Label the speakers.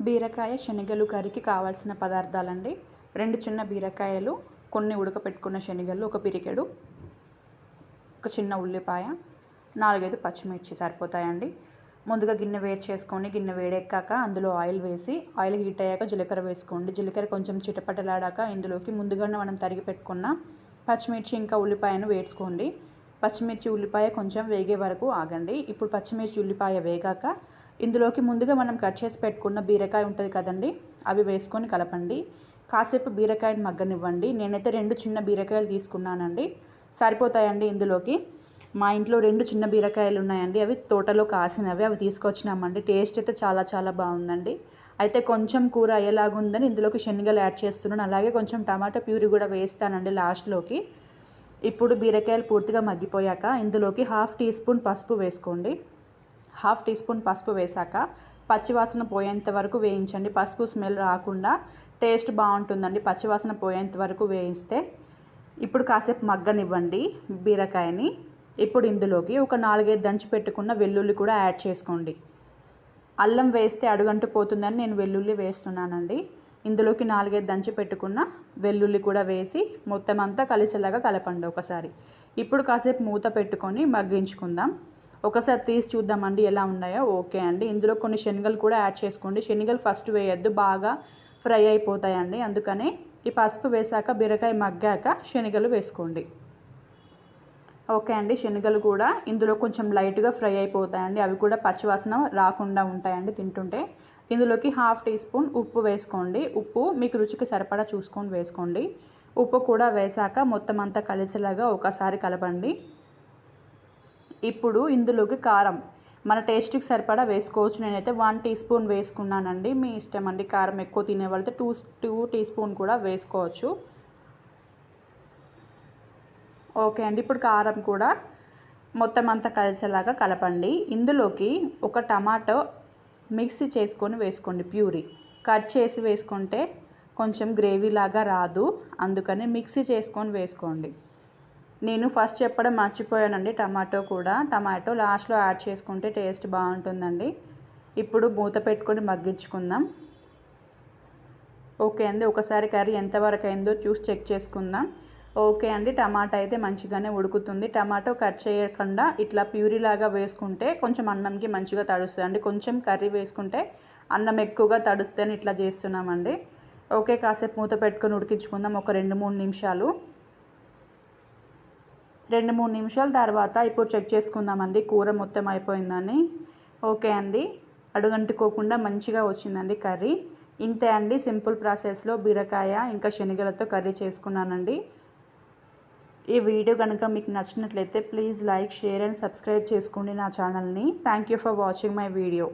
Speaker 1: బీరకాయ శనగలు కర్రీకి కావాల్సిన పదార్థాలండి. 2 చిన్న బీరకాయలు, కొన్ని ఉడకపెట్టుకున్న శనగలు, ఒక పిరికెడు, ఒక చిన్న ఉల్లిపాయ, 4, 5 పచ్చిమిర్చి సరిపోతాయండి. ముందుగా గిన్నె వేడి చేసుకొని గిన్నె వేడెక్కాక అందులో ఆయిల్ వేసి ఆయిల్ హీట్ అయ్యాక జీలకర్ర వేసుకోండి. జీలకర్ర కొంచెం చిటపటలాడాక ఇందులోకి ముందుగానే మనం తరిగి పెట్టుకున్న పచ్చిమిర్చి ఇంకా ఉల్లిపాయను వేసుకోండి. పచ్చిమిర్చి ఉల్లిపాయ కొంచెం వేగే వరకు ఆగండి. ఇప్పుడు పచ్చిమిర్చి ఉల్లిపాయ వేగాక ఇందులోకి ముందుగా మనం కట్ చేసి పెట్టుకున్న బీరకాయ ఉంటుంది కదండి, అవి వేసుకొని కలపండి. కాసేపు బీరకాయని మగ్గనివ్వండి. నేనైతే 2 చిన్న బీరకాయలు తీసుకున్నానండి, సరిపోతాయండి. ఇందులోకి మా ఇంట్లో 2 చిన్న బీరకాయలు ఉన్నాయండి, అవి తోటలో కాసినవి, అవి తీసుకొచ్చినామండి. టేస్ట్ అయితే చాలా చాలా బాగుందండి. అయితే కొంచెం కూర అయ్యేలాగుందని ఇందులోకి శనగలు యాడ్ చేస్తున్నాను, అలాగే కొంచెం టమాటా ప్యూరీ కూడా వేస్తానండి లాస్ట్లోకి. ఇప్పుడు బీరకాయలు పూర్తిగా మగ్గిపోయాక ఇందులోకి 1/2 టీ స్పూన్ పసుపు వేసుకోండి. 1/2 టీ స్పూన్ పసుపు వేసాక పచ్చివాసన పోయేంత వరకు వేయించండి. పసుపు స్మెల్ రాకుండా టేస్ట్ బాగుంటుందండి పచ్చివాసన పోయేంత వరకు వేయిస్తే. ఇప్పుడు కాసేపు మగ్గనివ్వండి బీరకాయని. ఇప్పుడు ఇందులోకి ఒక 4, 5 దంచి పెట్టుకున్న వెల్లుల్లి కూడా యాడ్ చేసుకోండి. అల్లం వేస్తే అడుగంటు పోతుందని నేను వెల్లుల్లి వేస్తున్నానండి. ఇందులోకి 4, 5 దంచి పెట్టుకున్న వెల్లుల్లి కూడా వేసి మొత్తం అంతా కలిసేలాగా కలపండి ఒకసారి. ఇప్పుడు కాసేపు మూత పెట్టుకొని మగ్గించుకుందాం. ఒకసారి తీసి చూద్దామండి ఎలా ఉన్నాయో. ఓకే అండి. ఇందులో కొన్ని శనగలు కూడా యాడ్ చేసుకోండి. శనగలు ఫస్ట్ వేయొద్దు, బాగా ఫ్రై అయిపోతాయండి. అందుకనే ఈ పసుపు వేసాక బీరకాయ మగ్గాక శనగలు వేసుకోండి. ఓకే అండి. శనగలు కూడా ఇందులో కొంచెం లైట్గా ఫ్రై అయిపోతాయండి, అవి కూడా పచ్చివాసన రాకుండా ఉంటాయండి తింటుంటే. ఇందులోకి 1/2 టీ స్పూన్ ఉప్పు వేసుకోండి. ఉప్పు మీకు రుచికి సరిపడా చూసుకొని వేసుకోండి. ఉప్పు కూడా వేసాక మొత్తం అంతా కలిసేలాగా ఒకసారి కలపండి. ఇప్పుడు ఇందులోకి కారం మన టేస్ట్కి సరిపడా వేసుకోవచ్చు. నేనైతే 1 టీ స్పూన్ వేసుకున్నానండి, మీ ఇష్టం అండి. కారం ఎక్కువ తినే వాళ్ళైతే 2 టీ స్పూన్ కూడా వేసుకోవచ్చు. ఓకే అండి. ఇప్పుడు కారం కూడా మొత్తం అంతా కలిసేలాగా కలపండి. ఇందులోకి ఒక టమాటో మిక్సీ చేసుకొని వేసుకోండి, ప్యూరీ. కట్ చేసి వేసుకుంటే కొంచెం గ్రేవీ లాగా రాదు, అందుకని మిక్సీ చేసుకొని వేసుకోండి. నేను ఫస్ట్ చెప్పడం మర్చిపోయానండి, టమాటో లాస్ట్లో యాడ్ చేసుకుంటే టేస్ట్ బాగుంటుందండి. ఇప్పుడు మూత పెట్టుకొని మగ్గించుకుందాం. ఓకే అండి. ఒకసారి కర్రీ ఎంతవరకు అయిందో చూసి చెక్ చేసుకుందాం. ఓకే అండి. టమాటా అయితే మంచిగానే ఉడుకుతుంది. టమాటో కట్ చేయకుండా ఇట్లా ప్యూరీ లాగా వేసుకుంటే కొంచెం అన్నంకి మంచిగా తడుస్తుంది అండి. కొంచెం కర్రీ వేసుకుంటే అన్నం ఎక్కువగా తడుస్తుందని ఇట్లా చేస్తున్నామండి. ఓకే, కాసేపు మూత పెట్టుకొని ఉడికించుకుందాం ఒక 2-3 నిమిషాలు. 2-3 నిమిషాల తర్వాత ఇప్పుడు చెక్ చేసుకుందామండి కూర మొత్తం అయిపోయిందని. ఓకే అండి. అడుగంటుకోకుండా మంచిగా వచ్చిందండి కర్రీ. ఇంతే అండి, సింపుల్ ప్రాసెస్లో బీరకాయ ఇంకా శనగలతో కర్రీ చేసుకున్నానండి. ఈ వీడియో కనుక మీకు నచ్చినట్లయితే please like, share and subscribe చేసుకోండి నా ఛానల్ని. Thank you for watching my video.